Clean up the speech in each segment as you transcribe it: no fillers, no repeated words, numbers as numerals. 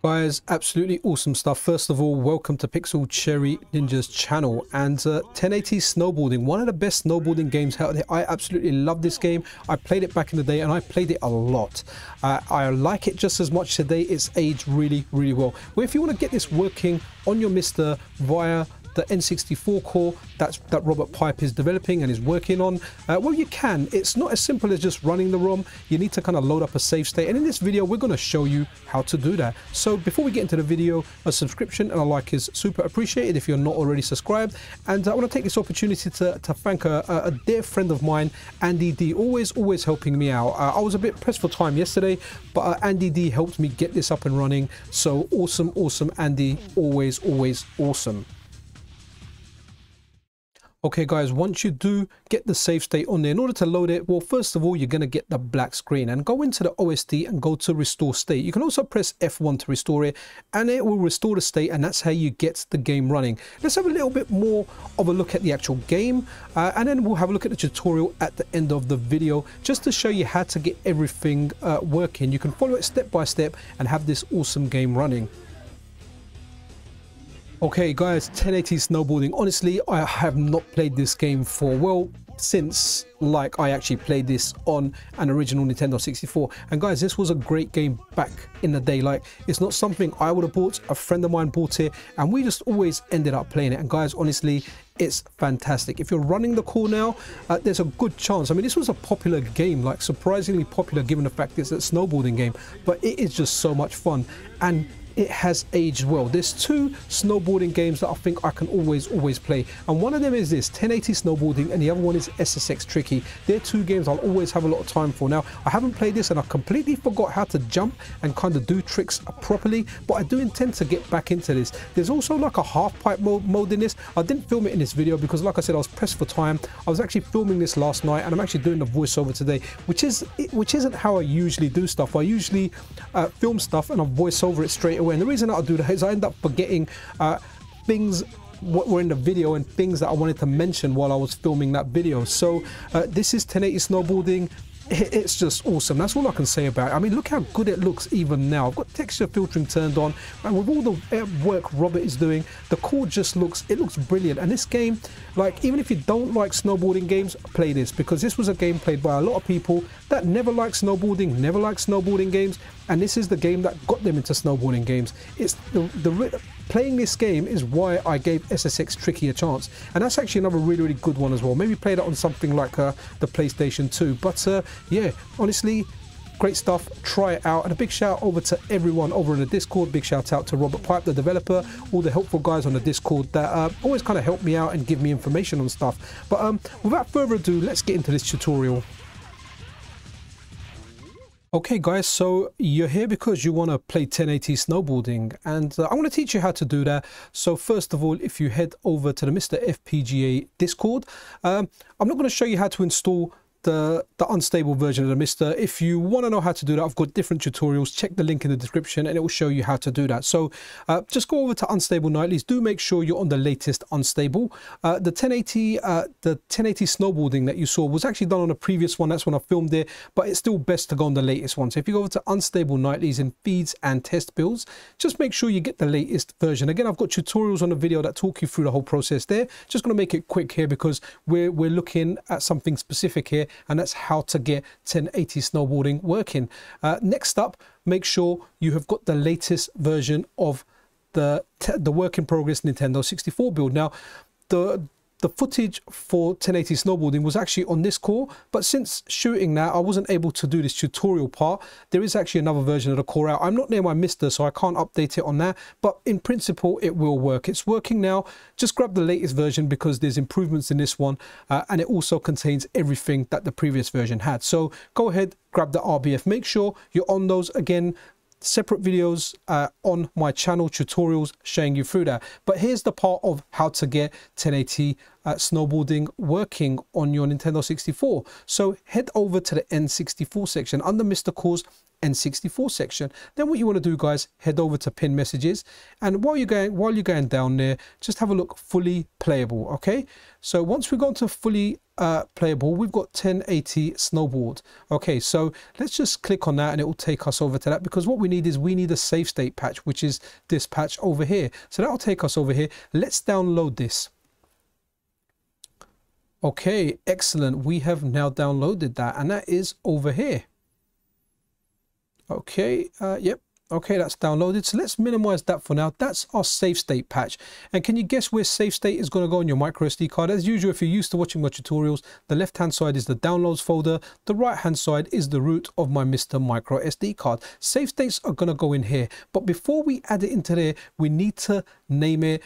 Guys, absolutely awesome stuff. First of all, welcome to Pixel Cherry Ninja's channel. And 1080 Snowboarding, one of the best snowboarding games out there. I absolutely love this game. I played it back in the day and I played it a lot. I like it just as much today. It's aged really, really well. Well, if you want to get this working on your MiSTer via the N64 core that Robert Peip is developing and is working on, well, you can. It's not as simple as just running the ROM. You need to kind of load up a save state, and in this video we're going to show you how to do that. So before we get into the video, a subscription and a like is super appreciated if you're not already subscribed. And I want to take this opportunity to thank a dear friend of mine, Andy D, always helping me out. I was a bit pressed for time yesterday, but Andy D helped me get this up and running. So awesome Andy, always awesome. Okay guys, once you do get the save state on there, in order to load it, well, first of all, you're going to get the black screen and go into the OSD and go to restore state. You can also press F1 to restore it and it will restore the state, and that's how you get the game running. Let's have a little bit more of a look at the actual game and then we'll have a look at the tutorial at the end of the video just to show you how to get everything working. You can follow it step by step and have this awesome game running. Okay guys, 1080 Snowboarding. Honestly, I have not played this game for, well, since like I actually played this on an original Nintendo 64. And guys, this was a great game back in the day. Like, it's not something I would have bought. A friend of mine bought it and we just always ended up playing it. And guys, honestly, it's fantastic. If you're running the core now, there's a good chance. I mean, this was a popular game, like surprisingly popular given the fact it's a snowboarding game, but it is just so much fun and it has aged well. There's two snowboarding games that I think I can always play, and one of them is this 1080 Snowboarding and the other one is SSX Tricky. They're two games I'll always have a lot of time for. Now, I haven't played this and I completely forgot how to jump and kind of do tricks properly, but I do intend to get back into this. There's also like a half pipe mode in this. I didn't film it in this video because, like I said, I was pressed for time. I was actually filming this last night and I'm actually doing the voiceover today, which isn't how I usually do stuff. I usually film stuff and I voice over it straight away. And the reason I do that is I end up forgetting things what were in the video and things that I wanted to mention while I was filming that video. So this is 1080 Snowboarding. It's just awesome. That's all I can say about it. I mean, look how good it looks even now. I've got texture filtering turned on, and with all the work Robert is doing, the core just looks brilliant. And this game, like, even if you don't like snowboarding games, play this, because this was a game played by a lot of people that never liked snowboarding games, and this is the game that got them into snowboarding games. It's playing this game is why I gave SSX Tricky a chance, and that's actually another really good one as well. Maybe play that on something like the PlayStation 2. But yeah, honestly, great stuff. Try it out, and a big shout over to everyone over in the Discord. Big shout out to Robert Peip, the developer, all the helpful guys on the Discord that always kind of help me out and give me information on stuff. But without further ado, let's get into this tutorial. Okay guys, so you're here because you want to play 1080 Snowboarding, and I want to teach you how to do that. So first of all, if you head over to the MiSTer FPGA Discord, I'm not going to show you how to install the unstable version of the MiSTer. If you want to know how to do that, I've got different tutorials. Check the link in the description and it will show you how to do that. So just go over to unstable nightlies. Do make sure you're on the latest unstable. The 1080 Snowboarding that you saw was actually done on a previous one. That's when I filmed it, but it's still best to go on the latest one. So if you go over to unstable nightlies in feeds and test builds, just make sure you get the latest version. Again, I've got tutorials on the video that talk you through the whole process there. Just going to make it quick here because we're looking at something specific here, and that's how to get 1080 Snowboarding working. Next up, make sure you have got the latest version of the work in progress Nintendo 64 build. Now, the footage for 1080 Snowboarding was actually on this core, but since shooting that, I wasn't able to do this tutorial part. There is actually another version of the core out. I'm not near my MiSTer, so I can't update it on that, but in principle, it will work. It's working now. Just grab the latest version because there's improvements in this one, and it also contains everything that the previous version had. So go ahead, grab the RBF. Make sure you're on those. Again, separate videos on my channel, tutorials showing you through that. But here's the part of how to get 1080 Snowboarding working on your Nintendo 64. So head over to the N64 section under MiSTer Cores N64 section. Then what you want to do, guys, head over to pin messages, and while you're going down there, just have a look, fully playable. Okay, so once we go to fully playable, we've got 1080 snowboard. Okay, so let's just click on that and it will take us over to that, because what we need is a save state patch, which is this patch over here. So that will take us over here. Let's download this. Okay, excellent. We have now downloaded that, and that is over here. Okay, yep. Okay, that's downloaded. So let's minimize that for now. That's our save state patch. And can you guess where save state is going to go on your micro SD card? As usual, if you're used to watching my tutorials, the left hand side is the downloads folder, the right hand side is the root of my MiSTer micro SD card. Save states are going to go in here, but before we add it into there, we need to name it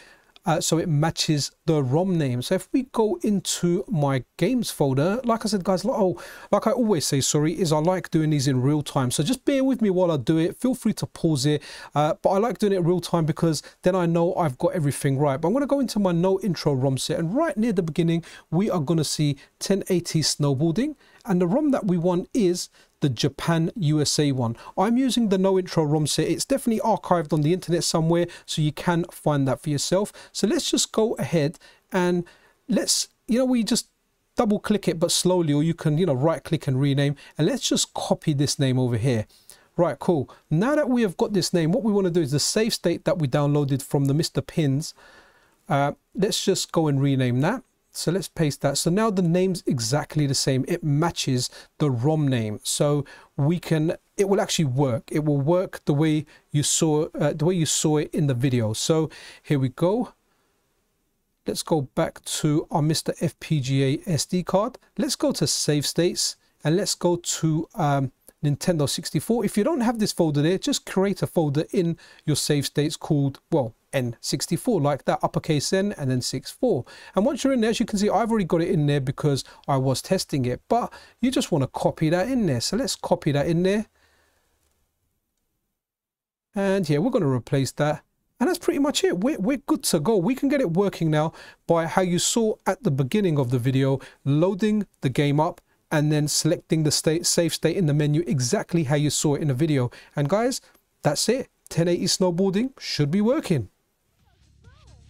so it matches the ROM name. So if we go into my games folder, like I said, guys, like I always say, sorry, is I like doing these in real time. So just bear with me while I do it. Feel free to pause it. But I like doing it in real time because then I know I've got everything right. But I'm going to go into my no intro ROM set, and right near the beginning, we are going to see 1080 snowboarding. And the ROM that we want is the Japan USA one. I'm using the no intro ROM set. It's definitely archived on the internet somewhere, so you can find that for yourself. So let's just go ahead and let's, we just double click it, but slowly, or you can, right click and rename, and let's just copy this name over here. Right, cool. Now that we have got this name, what we want to do is the save state that we downloaded from the MiSTer pins. Let's just go and rename that. So let's paste that. So now the name's exactly the same. It matches the ROM name. So it will actually work. It will work the way you saw it in the video. So here we go. Let's go back to our MiSTer FPGA SD card. Let's go to save states, and let's go to Nintendo 64. If you don't have this folder there, just create a folder in your save states called, well, N64, like that, uppercase N and then 64. And once you're in there, as you can see, I've already got it in there because I was testing it, but you just want to copy that in there. So let's copy that in there. And yeah, we're going to replace that. And that's pretty much it. We're good to go. We can get it working now by how you saw at the beginning of the video, loading the game up and then selecting the save state in the menu exactly how you saw it in the video. And guys, that's it. 1080 snowboarding should be working.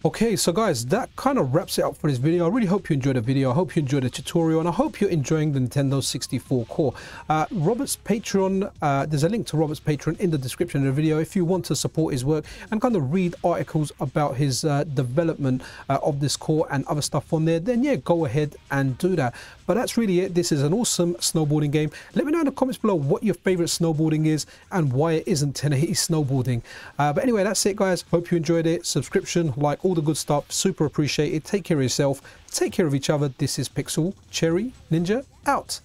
Okay, so guys, that kind of wraps it up for this video. I really hope you enjoyed the video. I hope you enjoyed the tutorial, and I hope you're enjoying the Nintendo 64 core. Robert's Patreon, there's a link to Robert's Patreon in the description of the video if you want to support his work and kind of read articles about his development of this core and other stuff on there. Then yeah, go ahead and do that. But that's really it. This is an awesome snowboarding game. Let me know in the comments below what your favorite snowboarding is and why it isn't 1080 snowboarding. But anyway, that's it, guys. Hope you enjoyed it. Subscription, like, all the good stuff, super appreciated. Take care of yourself, take care of each other. This is Pixel Cherry Ninja out.